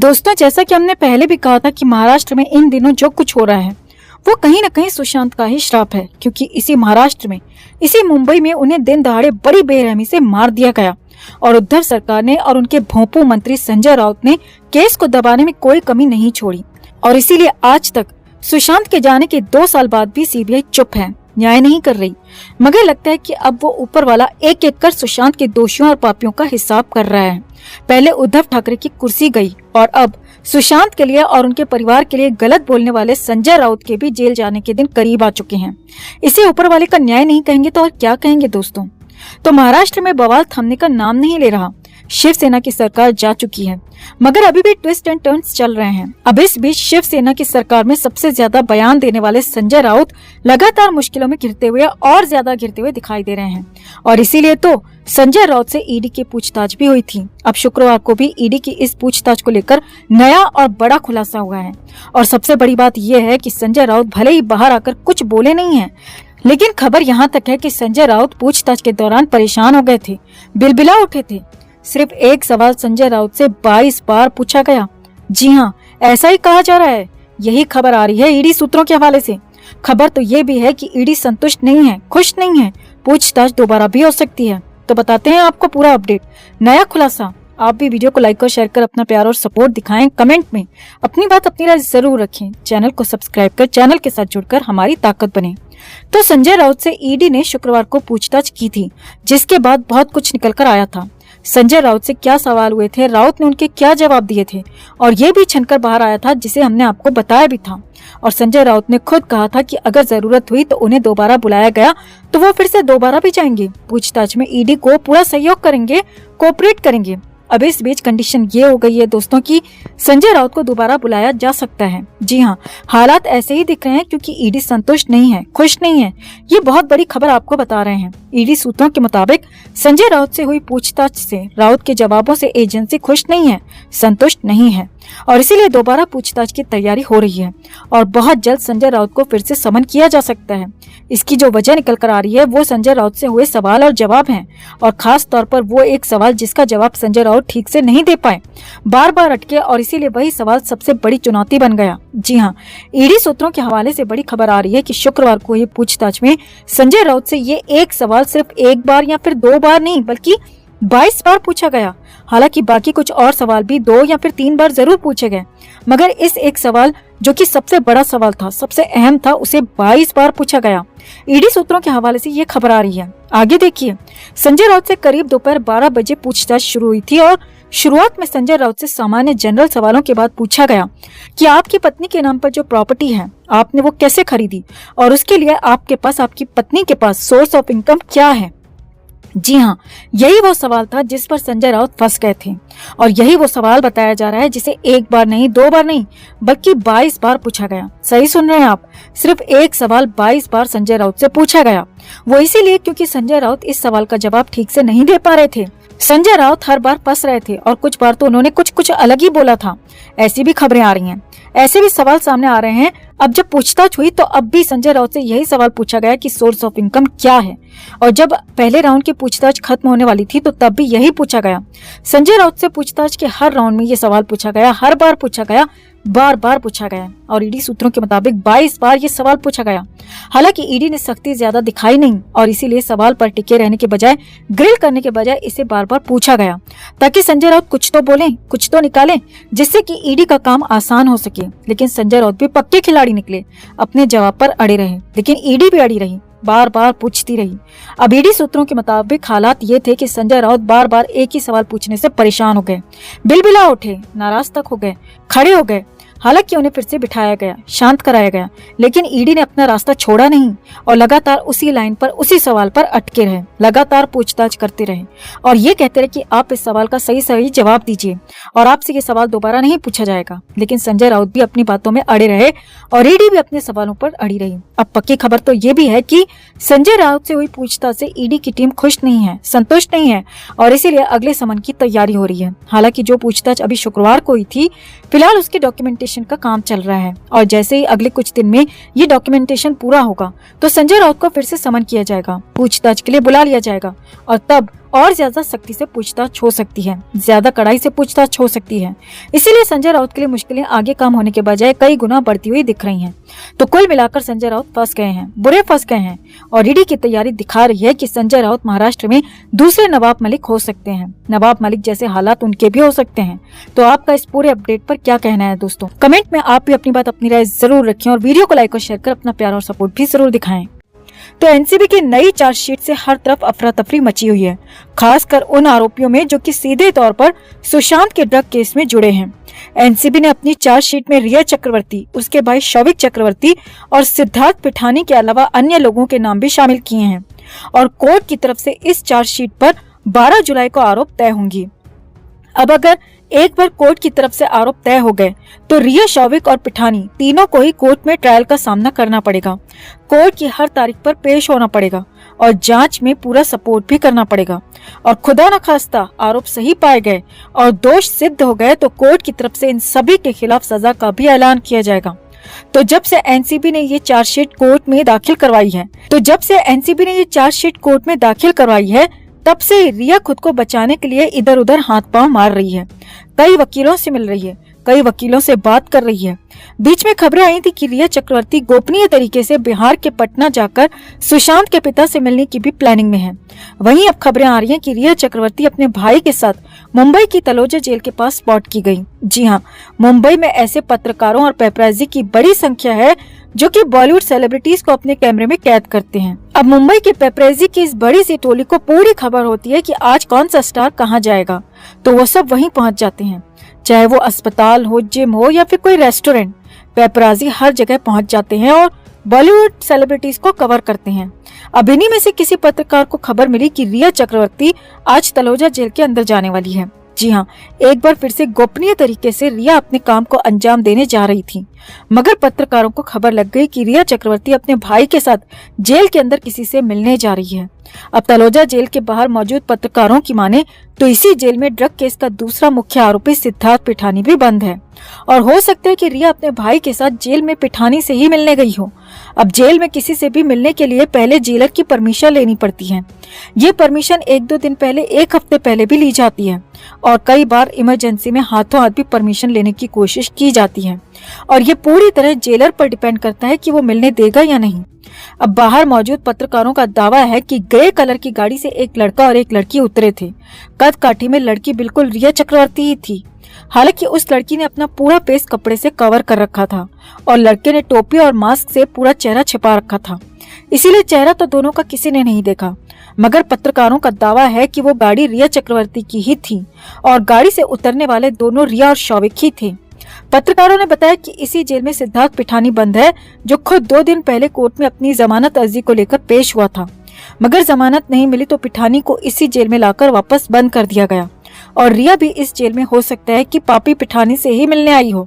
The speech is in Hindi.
दोस्तों, जैसा कि हमने पहले भी कहा था कि महाराष्ट्र में इन दिनों जो कुछ हो रहा है वो कहीं न कहीं सुशांत का ही श्राप है, क्योंकि इसी महाराष्ट्र में, इसी मुंबई में उन्हें दिन दहाड़े बड़ी बेरहमी से मार दिया गया और उद्धव सरकार ने और उनके भोंपू मंत्री संजय राउत ने केस को दबाने में कोई कमी नहीं छोड़ी। और इसीलिए आज तक सुशांत के जाने के 2 साल बाद भी सीबीआई चुप है, न्याय नहीं कर रही। मगर लगता है कि अब वो ऊपर वाला एक एक कर सुशांत के दोषियों और पापियों का हिसाब कर रहा है। पहले उद्धव ठाकरे की कुर्सी गई और अब सुशांत के लिए और उनके परिवार के लिए गलत बोलने वाले संजय राउत के भी जेल जाने के दिन करीब आ चुके हैं। इसे ऊपर वाले का न्याय नहीं कहेंगे तो और क्या कहेंगे दोस्तों। तो महाराष्ट्र में बवाल थमने का नाम नहीं ले रहा। शिवसेना की सरकार जा चुकी है, मगर अभी भी ट्विस्ट एंड टर्न्स चल रहे हैं। अब इस बीच शिवसेना की सरकार में सबसे ज्यादा बयान देने वाले संजय राउत लगातार मुश्किलों में घिरते हुए और ज्यादा घिरते हुए दिखाई दे रहे हैं और इसीलिए तो संजय राउत से ईडी की पूछताछ भी हुई थी। अब शुक्रवार को भी ईडी की इस पूछताछ को लेकर नया और बड़ा खुलासा हुआ है और सबसे बड़ी बात यह है कि संजय राउत भले ही बाहर आकर कुछ बोले नहीं है, लेकिन खबर यहाँ तक है कि संजय राउत पूछताछ के दौरान परेशान हो गए थे, बिलबिला उठे थे। सिर्फ एक सवाल संजय राउत से 22 बार पूछा गया। जी हाँ, ऐसा ही कहा जा रहा है। यही खबर आ रही है ईडी सूत्रों के हवाले से। खबर तो ये भी है कि ईडी संतुष्ट नहीं है, खुश नहीं है, पूछताछ दोबारा भी हो सकती है। तो बताते हैं आपको पूरा अपडेट, नया खुलासा। आप भी वीडियो को लाइक और शेयर कर अपना प्यार और सपोर्ट दिखाएं। कमेंट में अपनी बात अपनी राय जरूर रखें। चैनल को सब्सक्राइब कर चैनल के साथ जुड़कर हमारी ताकत बने। तो संजय राउत से ईडी ने शुक्रवार को पूछताछ की थी, जिसके बाद बहुत कुछ निकल कर आया था। संजय राउत से क्या सवाल हुए थे, राउत ने उनके क्या जवाब दिए थे और ये भी छनकर बाहर आया था, जिसे हमने आपको बताया भी था। और संजय राउत ने खुद कहा था कि अगर जरूरत हुई तो उन्हें दोबारा बुलाया गया तो वो फिर से दोबारा भी जाएंगे, पूछताछ में ईडी को पूरा सहयोग करेंगे, कोऑपरेट करेंगे। अब इस बीच कंडीशन ये हो गई है दोस्तों कि संजय राउत को दोबारा बुलाया जा सकता है। जी हाँ, हालात ऐसे ही दिख रहे हैं क्योंकि ईडी संतुष्ट नहीं है, खुश नहीं है। ये बहुत बड़ी खबर आपको बता रहे हैं। ईडी सूत्रों के मुताबिक संजय राउत से हुई पूछताछ से राउत के जवाबों से एजेंसी खुश नहीं है, संतुष्ट नहीं है और इसीलिए दोबारा पूछताछ की तैयारी हो रही है और बहुत जल्द संजय राउत को फिर से समन किया जा सकता है। इसकी जो वजह निकल कर आ रही है वो संजय राउत से हुए सवाल और जवाब हैं और खास तौर पर वो एक सवाल जिसका जवाब संजय राउत ठीक से नहीं दे पाए, बार बार अटके और इसीलिए वही सवाल सबसे बड़ी चुनौती बन गया। जी हाँ, ईडी सूत्रों के हवाले से बड़ी खबर आ रही है कि शुक्रवार को ये पूछताछ में संजय राउत से ये एक सवाल सिर्फ एक बार या फिर 2 बार नहीं बल्कि 22 बार पूछा गया। हालांकि बाकी कुछ और सवाल भी 2 या फिर 3 बार जरूर पूछे गए, मगर इस एक सवाल जो कि सबसे बड़ा सवाल था, सबसे अहम था, उसे 22 बार पूछा गया। ईडी सूत्रों के हवाले से ये खबर आ रही है। आगे देखिए, संजय राउत से करीब दोपहर 12 बजे पूछताछ शुरू हुई थी और शुरुआत में संजय राउत से सामान्य जनरल सवालों के बाद पूछा गया कि आपकी पत्नी के नाम पर जो प्रॉपर्टी है आपने वो कैसे खरीदी और उसके लिए आपके पास, आपकी पत्नी के पास सोर्स ऑफ इनकम क्या है। जी हाँ, यही वो सवाल था जिस पर संजय राउत फंस गए थे और यही वो सवाल बताया जा रहा है जिसे एक बार नहीं, 2 बार नहीं बल्कि 22 बार पूछा गया। सही सुन रहे हैं आप, सिर्फ एक सवाल 22 बार संजय राउत से पूछा गया। वो इसीलिए क्योंकि संजय राउत इस सवाल का जवाब ठीक से नहीं दे पा रहे थे। संजय राउत हर बार फंस रहे थे और कुछ बार तो उन्होंने कुछ अलग ही बोला था। ऐसी भी खबरें आ रही हैं, ऐसे भी सवाल सामने आ रहे हैं। अब जब पूछताछ हुई तो अब भी संजय राउत से यही सवाल पूछा गया कि सोर्स ऑफ इनकम क्या है और जब पहले राउंड की पूछताछ खत्म होने वाली थी तो तब भी यही पूछा गया। संजय राउत से पूछताछ के हर राउंड में ये सवाल पूछा गया, हर बार पूछा गया, बार बार पूछा गया और ईडी सूत्रों के मुताबिक 22 बार ये सवाल पूछा गया। हालांकि ईडी ने सख्ती ज्यादा दिखाई नहीं और इसीलिए सवाल पर टिके रहने के बजाय, ग्रिल करने के बजाय इसे बार बार पूछा गया ताकि संजय राउत कुछ तो बोलें, कुछ तो निकालें, जिससे कि ईडी का काम आसान हो सके। लेकिन संजय राउत भी पक्के खिलाड़ी निकले, अपने जवाब पर अड़े रहे, लेकिन ईडी भी अड़ी रही, बार बार पूछती रही। अब ईडी सूत्रों के मुताबिक हालात ये थे कि संजय राउत बार बार एक ही सवाल पूछने से परेशान हो गए, बिलबिला उठे, नाराज तक हो गए, खड़े हो गए। हालांकि उन्हें फिर से बिठाया गया, शांत कराया गया, लेकिन ईडी ने अपना रास्ता छोड़ा नहीं और लगातार उसी लाइन पर, उसी सवाल पर अटके रहे, लगातार पूछताछ करते रहे और ये कहते रहे कि आप इस सवाल का सही जवाब दीजिए और आपसे ये सवाल दोबारा नहीं पूछा जाएगा। लेकिन संजय राउत भी अपनी बातों में अड़े रहे और ईडी भी अपने सवालों पर अड़ी रही। अब पक्की खबर तो ये भी है कि संजय राउत से हुई पूछताछ से ईडी की टीम खुश नहीं है, संतुष्ट नहीं है और इसीलिए अगले समन की तैयारी हो रही है। हालांकि जो पूछताछ अभी शुक्रवार को हुई थी, फिलहाल उसकी डॉक्यूमेंटेशन का काम चल रहा है और जैसे ही अगले कुछ दिन में ये डॉक्यूमेंटेशन पूरा होगा तो संजय राउत को फिर से समन किया जाएगा, पूछताछ के लिए बुला लिया जाएगा और तब और ज्यादा सख्ती से पूछताछ हो सकती है, ज्यादा कड़ाई से पूछताछ हो सकती है। इसीलिए संजय राउत के लिए मुश्किलें आगे काम होने के बजाय कई गुना बढ़ती हुई दिख रही हैं। तो कुल मिलाकर संजय राउत फंस गए हैं, बुरे फंस गए हैं। और ईडी की तैयारी दिखा रही है कि संजय राउत महाराष्ट्र में दूसरे नवाब मलिक हो सकते हैं। नवाब मलिक जैसे हालात उनके भी हो सकते हैं। तो आपका इस पूरे अपडेट पर क्या कहना है दोस्तों? कमेंट में आप भी अपनी बात, अपनी राय जरूर रखें और वीडियो को लाइक और शेयर कर अपना प्यार और सपोर्ट भी जरूर दिखाएं। तो एनसीबी की नई चार्जशीट से हर तरफ अफरा तफरी मची हुई है, खासकर उन आरोपियों में जो कि सीधे तौर पर सुशांत के ड्रग केस में जुड़े हैं। एनसीबी ने अपनी चार्जशीट में रिया चक्रवर्ती, उसके भाई शौविक चक्रवर्ती और सिद्धार्थ पिठानी के अलावा अन्य लोगों के नाम भी शामिल किए हैं। और कोर्ट की तरफ से इस चार्जशीट पर 12 जुलाई को आरोप तय होंगी। अब अगर एक बार कोर्ट की तरफ से आरोप तय हो गए तो रिया, शौविक और पिठानी तीनों को ही कोर्ट में ट्रायल का सामना करना पड़ेगा। कोर्ट की हर तारीख पर पेश होना पड़ेगा और जांच में पूरा सपोर्ट भी करना पड़ेगा। और खुदा न खास्ता आरोप सही पाए गए और दोष सिद्ध हो गए तो कोर्ट की तरफ से इन सभी के खिलाफ सजा का भी ऐलान किया जाएगा। तो जब से एनसीबी ने ये चार्जशीट कोर्ट में दाखिल करवाई है तब से रिया खुद को बचाने के लिए इधर उधर हाथ पांव मार रही है। कई वकीलों से मिल रही है, कई वकीलों से बात कर रही है। बीच में खबरें आई थी कि रिया चक्रवर्ती गोपनीय तरीके से बिहार के पटना जाकर सुशांत के पिता से मिलने की भी प्लानिंग में है। वहीं अब खबरें आ रही हैं कि रिया चक्रवर्ती अपने भाई के साथ मुंबई की तलोजा जेल के पास स्पॉट की गई। जी हाँ, मुंबई में ऐसे पत्रकारों और पेपराजी की बड़ी संख्या है जो कि बॉलीवुड सेलिब्रिटीज को अपने कैमरे में कैद करते हैं। अब मुंबई के पेपराजी की इस बड़ी सी टोली को पूरी खबर होती है कि आज कौन सा स्टार कहाँ जाएगा, तो वो सब वहीं पहुंच जाते हैं। चाहे वो अस्पताल हो, जिम हो या फिर कोई रेस्टोरेंट, पेपराजी हर जगह पहुंच जाते हैं और बॉलीवुड सेलिब्रिटीज को कवर करते हैं। अब इन्हीं में से किसी पत्रकार को खबर मिली कि रिया चक्रवर्ती आज तलोजा जेल के अंदर जाने वाली है। जी हाँ, एक बार फिर से गोपनीय तरीके से रिया अपने काम को अंजाम देने जा रही थी, मगर पत्रकारों को खबर लग गई कि रिया चक्रवर्ती अपने भाई के साथ जेल के अंदर किसी से मिलने जा रही है। अब तलोजा जेल के बाहर मौजूद पत्रकारों की माने तो इसी जेल में ड्रग केस का दूसरा मुख्य आरोपी सिद्धार्थ पिठानी भी बंद है और हो सकता है कि रिया अपने भाई के साथ जेल में पिठानी से ही मिलने गई हो। अब जेल में किसी से भी मिलने के लिए पहले जेलर की परमिशन लेनी पड़ती है। ये परमिशन 1-2 दिन पहले, 1 हफ्ते पहले भी ली जाती है और कई बार इमरजेंसी में हाथों हाथ भी परमिशन लेने की कोशिश की जाती है और ये पूरी तरह जेलर पर डिपेंड करता है कि वो मिलने देगा या नहीं। अब बाहर मौजूद पत्रकारों का दावा है कि ग्रे कलर की गाड़ी से एक लड़का और एक लड़की उतरे थे। कद काठी में लड़की बिल्कुल रिया चक्रवर्ती ही थी। हालांकि उस लड़की ने अपना पूरा फेस कपड़े से कवर कर रखा था और लड़के ने टोपी और मास्क से पूरा चेहरा छिपा रखा था, इसीलिए चेहरा तो दोनों का किसी ने नहीं देखा। मगर पत्रकारों का दावा है कि वो गाड़ी रिया चक्रवर्ती की ही थी और गाड़ी से उतरने वाले दोनों रिया और शौविक ही थे। पत्रकारों ने बताया कि इसी जेल में सिद्धार्थ पिठानी बंद है, जो खुद 2 दिन पहले कोर्ट में अपनी जमानत अर्जी को लेकर पेश हुआ था, मगर जमानत नहीं मिली तो पिठानी को इसी जेल में लाकर वापस बंद कर दिया गया। और रिया भी इस जेल में हो सकता है कि पापी पिठानी से ही मिलने आई हो।